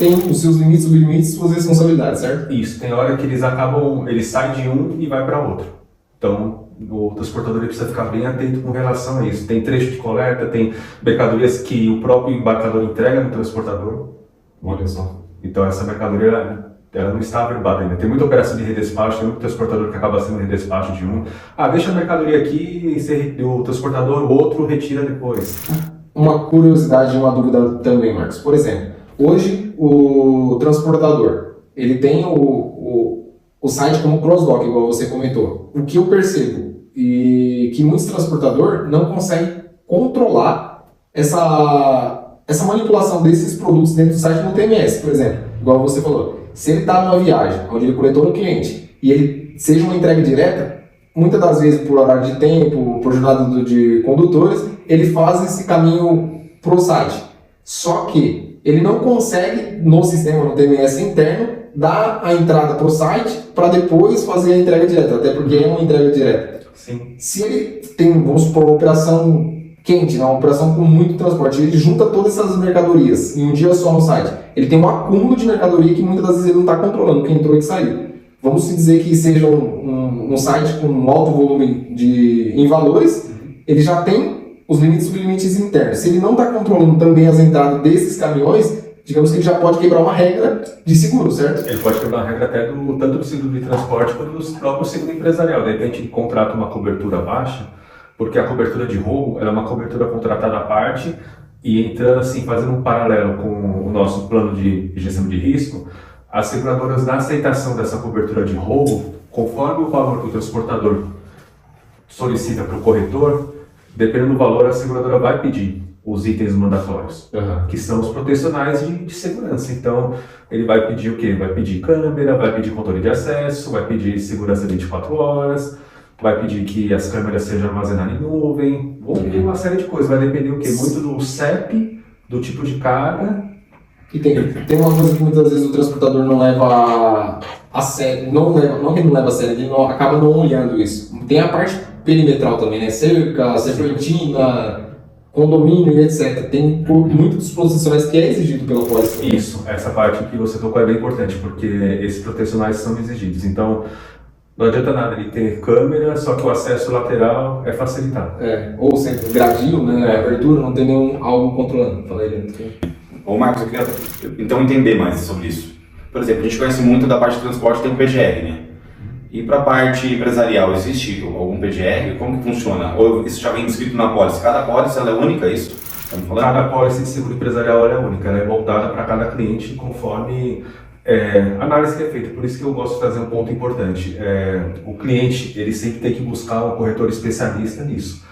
têm os seus limites, suas responsabilidades, certo? Isso, tem hora que eles saem de um e vai para outro. Então, o transportador ele precisa ficar bem atento com relação a isso. Tem trecho de coleta, tem mercadorias que o próprio embarcador entrega no transportador. Olha só. Então, essa mercadoria ela não está averbada ainda. Tem muita operação de redespacho, tem muito transportador que acaba sendo redespacho de um. Deixa a mercadoria aqui e o transportador, o outro retira depois. Uma curiosidade e uma dúvida também, Marcos. Por exemplo, hoje o transportador, ele tem o site como cross-dock, igual você comentou. O que eu percebo e que muitos transportadores não conseguem controlar essa manipulação desses produtos dentro do site no TMS, por exemplo. Igual você falou, se ele está numa viagem onde ele coletou no cliente e ele seja uma entrega direta, muitas das vezes por horário de tempo, por jornada de condutores, ele faz esse caminho para o site. Só que ele não consegue, no sistema, no TMS interno, dar a entrada para o site para depois fazer a entrega direta, até porque é uma entrega direta. Sim. Se ele tem, vamos supor, uma operação quente, uma operação com muito transporte, ele junta todas essas mercadorias em um dia só no site, ele tem um acúmulo de mercadoria que muitas das vezes ele não está controlando, que entrou e que saiu. Vamos dizer que seja um site com um alto volume em valores, ele já tem os limites e sublimites internos. Se ele não está controlando também as entradas desses caminhões, digamos que ele já pode quebrar uma regra de seguro, certo? Ele pode quebrar uma regra até tanto do seguro de transporte quanto do próprio seguro empresarial. De repente ele contrata uma cobertura baixa, porque a cobertura de roubo ela é uma cobertura contratada à parte e entrando assim, fazendo um paralelo com o nosso plano de gestão de risco, as seguradoras, na aceitação dessa cobertura de roubo, conforme o valor que o transportador solicita para o corretor, dependendo do valor, a seguradora vai pedir os itens mandatórios, que são os protecionais de segurança. Então, ele vai pedir o quê? Vai pedir câmera, vai pedir controle de acesso, vai pedir segurança 24 horas, vai pedir que as câmeras sejam armazenadas em nuvem, ou uma série de coisas. Vai depender o quê? Muito do CEP, do tipo de carga. E tem uma coisa que muitas vezes o transportador não leva a sério, não que ele não leva a sério, ele acaba não olhando isso. Tem a parte perimetral também, né? Cerca, serpentina, condomínio e etc. Tem muitos protecionais que é exigido pela polícia. Isso, essa parte que você tocou é bem importante, porque esses protecionais são exigidos. Então, não adianta nada ele ter câmera, só que o acesso lateral é facilitado. Ou sempre gradil, né? Abertura, não tem algo controlando. Fala aí, Ô Marcos, eu queria então entender mais sobre isso. Por exemplo, a gente conhece muito da parte de transporte, tem o PGR, né? E para a parte empresarial, existe algum PGR? Como que funciona? Ou isso já vem descrito na pólice? Cada pólice ela é única, é isso? Cada pólice de seguro empresarial ela é única, ela é voltada para cada cliente conforme a análise que é feita. Por isso que eu gosto de trazer um ponto importante. O cliente ele sempre tem que buscar um corretor especialista nisso,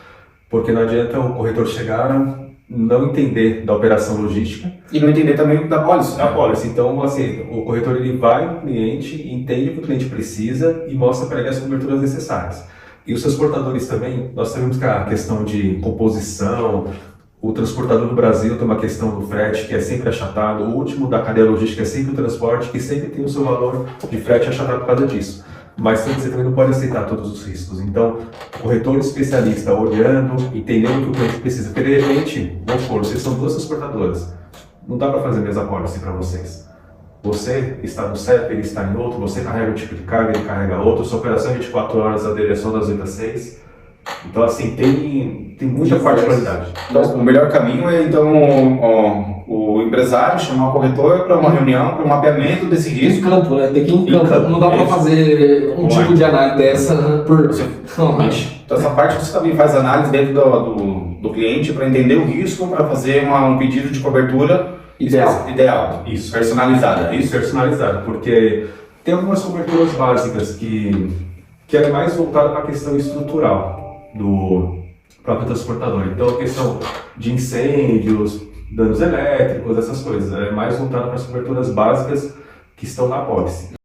porque não adianta o corretor chegar não entender da operação logística e não entender também da pólice. Da pólice. Então, assim, o corretor ele vai no cliente, entende o que o cliente precisa e mostra para ele as coberturas necessárias. E os transportadores também, nós sabemos que a questão de composição, o transportador no Brasil tem uma questão do frete que é sempre achatado, o último da cadeia logística é sempre o transporte, que sempre tem o seu valor de frete achatado por causa disso. Mas você também não pode aceitar todos os riscos. Então, o corretor especialista olhando, entendendo o que o cliente precisa. Porque, de repente, vamos supor, vocês são duas transportadoras. Não dá para fazer a mesma pólice para vocês. Você está no CEP, ele está em outro, você carrega um tipo de carga, ele carrega outro, sua operação é 24 horas, a dele é só das 8 às 6. Então, assim, tem muita particularidade. Então, o melhor caminho é, então, o empresário chamar o corretor para uma reunião, para um mapeamento desse risco. Em campo, né? Tem que ir em campo. Não dá para fazer um tipo de análise dessa por... Então, essa parte você também faz análise dentro do cliente para entender o risco, para fazer um pedido de cobertura ideal. Isso. Personalizada. Isso, personalizada, porque tem algumas coberturas básicas que ela é mais voltada para a questão estrutural do próprio transportador. Então, a questão de incêndios, danos elétricos, essas coisas, é mais voltada para as coberturas básicas que estão na pólice.